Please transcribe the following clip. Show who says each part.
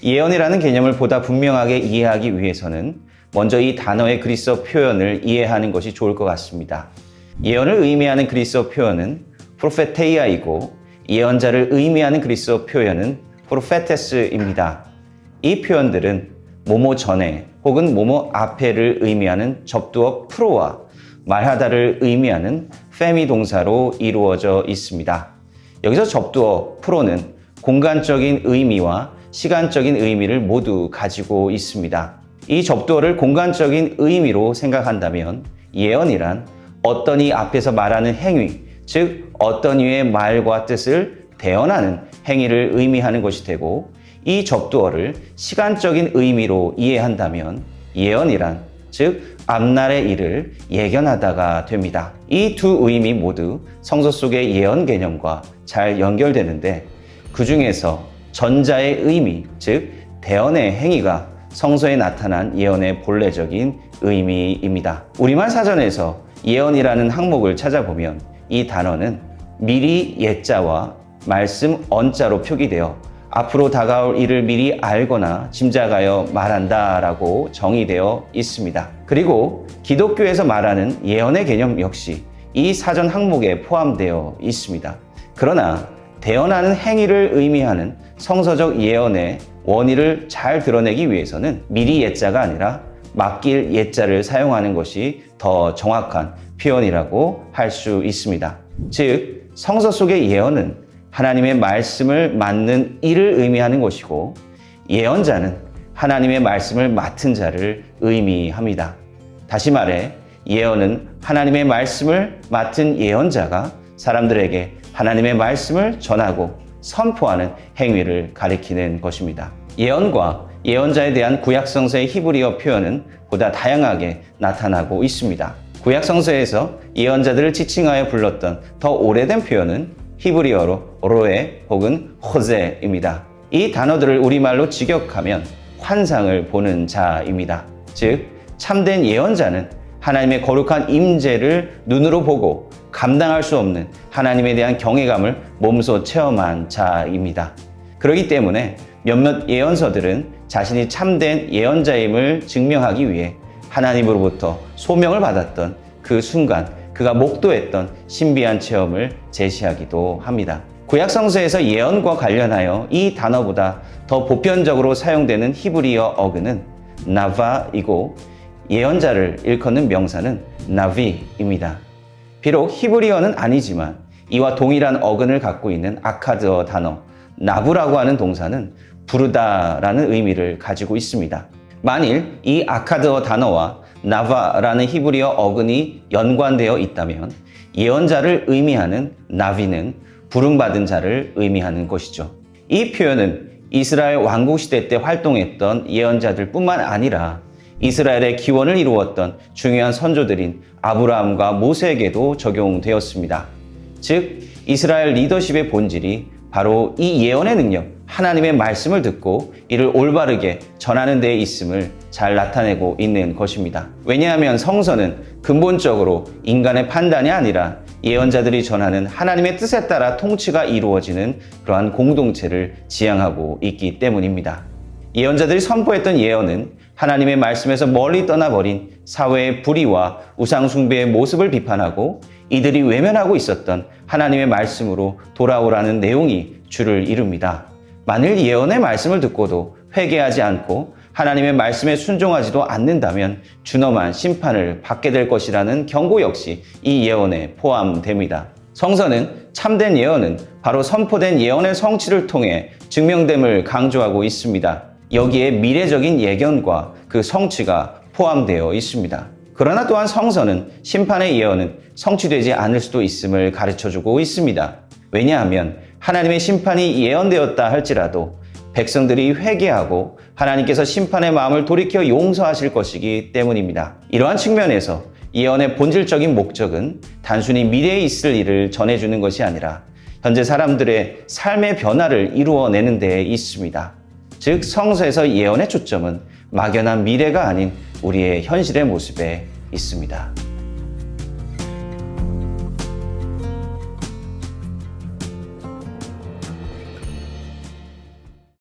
Speaker 1: 예언이라는 개념을 보다 분명하게 이해하기 위해서는 먼저 이 단어의 그리스어 표현을 이해하는 것이 좋을 것 같습니다. 예언을 의미하는 그리스어 표현은 프로페테이아이고 예언자를 의미하는 그리스어 표현은 프로페테스입니다. 이 표현들은 뭐뭐 전에 혹은 뭐뭐 앞에를 의미하는 접두어 프로와 말하다를 의미하는 페미 동사로 이루어져 있습니다. 여기서 접두어 프로는 공간적인 의미와 시간적인 의미를 모두 가지고 있습니다. 이 접두어를 공간적인 의미로 생각한다면 예언이란 어떤 이 앞에서 말하는 행위, 즉 어떤 이의 말과 뜻을 대언하는 행위를 의미하는 것이 되고, 이 접두어를 시간적인 의미로 이해한다면 예언이란 즉 앞날의 일을 예견하다가 됩니다. 이 두 의미 모두 성서 속의 예언 개념과 잘 연결되는데, 그 중에서 전자의 의미, 즉 대언의 행위가 성서에 나타난 예언의 본래적인 의미입니다. 우리말 사전에서 예언이라는 항목을 찾아보면 이 단어는 미리 예자와 말씀 언자로 표기되어 앞으로 다가올 일을 미리 알거나 짐작하여 말한다라고 정의되어 있습니다. 그리고 기독교에서 말하는 예언의 개념 역시 이 사전 항목에 포함되어 있습니다. 그러나 대언하는 행위를 의미하는 성서적 예언의 원의를 잘 드러내기 위해서는 미리 예자가 아니라 맡길 예자를 사용하는 것이 더 정확한 표현이라고 할 수 있습니다. 즉, 성서 속의 예언은 하나님의 말씀을 맡는 이를 의미하는 것이고, 예언자는 하나님의 말씀을 맡은 자를 의미합니다. 다시 말해 예언은 하나님의 말씀을 맡은 예언자가 사람들에게 하나님의 말씀을 전하고 선포하는 행위를 가리키는 것입니다. 예언과 예언자에 대한 구약성서의 히브리어 표현은 보다 다양하게 나타나고 있습니다. 구약성서에서 예언자들을 지칭하여 불렀던 더 오래된 표현은 히브리어로 로에 혹은 호세입니다. 이 단어들을 우리말로 직역하면 환상을 보는 자입니다. 즉, 참된 예언자는 하나님의 거룩한 임재를 눈으로 보고 감당할 수 없는 하나님에 대한 경외감을 몸소 체험한 자입니다. 그렇기 때문에 몇몇 예언서들은 자신이 참된 예언자임을 증명하기 위해 하나님으로부터 소명을 받았던 그 순간 그가 목도했던 신비한 체험을 제시하기도 합니다. 구약성서에서 예언과 관련하여 이 단어보다 더 보편적으로 사용되는 히브리어 어근은 나바이고, 예언자를 일컫는 명사는 나비입니다. 비록 히브리어는 아니지만 이와 동일한 어근을 갖고 있는 아카드어 단어 나부라고 하는 동사는 부르다라는 의미를 가지고 있습니다. 만일 이 아카드어 단어와 나바라는 히브리어 어근이 연관되어 있다면 예언자를 의미하는 나비는 부름받은 자를 의미하는 것이죠. 이 표현은 이스라엘 왕국시대 때 활동했던 예언자들 뿐만 아니라 이스라엘의 기원을 이루었던 중요한 선조들인 아브라함과 모세에게도 적용되었습니다. 즉, 이스라엘 리더십의 본질이 바로 이 예언의 능력, 하나님의 말씀을 듣고 이를 올바르게 전하는 데에 있음을 잘 나타내고 있는 것입니다. 왜냐하면 성서는 근본적으로 인간의 판단이 아니라 예언자들이 전하는 하나님의 뜻에 따라 통치가 이루어지는 그러한 공동체를 지향하고 있기 때문입니다. 예언자들이 선포했던 예언은 하나님의 말씀에서 멀리 떠나버린 사회의 불의와 우상숭배의 모습을 비판하고 이들이 외면하고 있었던 하나님의 말씀으로 돌아오라는 내용이 주를 이룹니다. 만일 예언의 말씀을 듣고도 회개하지 않고 하나님의 말씀에 순종하지도 않는다면 준엄한 심판을 받게 될 것이라는 경고 역시 이 예언에 포함됩니다. 성서는 참된 예언은 바로 선포된 예언의 성취를 통해 증명됨을 강조하고 있습니다. 여기에 미래적인 예견과 그 성취가 포함되어 있습니다. 그러나 또한 성서는 심판의 예언은 성취되지 않을 수도 있음을 가르쳐주고 있습니다. 왜냐하면 하나님의 심판이 예언되었다 할지라도 백성들이 회개하고 하나님께서 심판의 마음을 돌이켜 용서하실 것이기 때문입니다. 이러한 측면에서 예언의 본질적인 목적은 단순히 미래에 있을 일을 전해주는 것이 아니라 현재 사람들의 삶의 변화를 이루어내는 데에 있습니다. 즉, 성서에서 예언의 초점은 막연한 미래가 아닌 우리의 현실의 모습에 있습니다.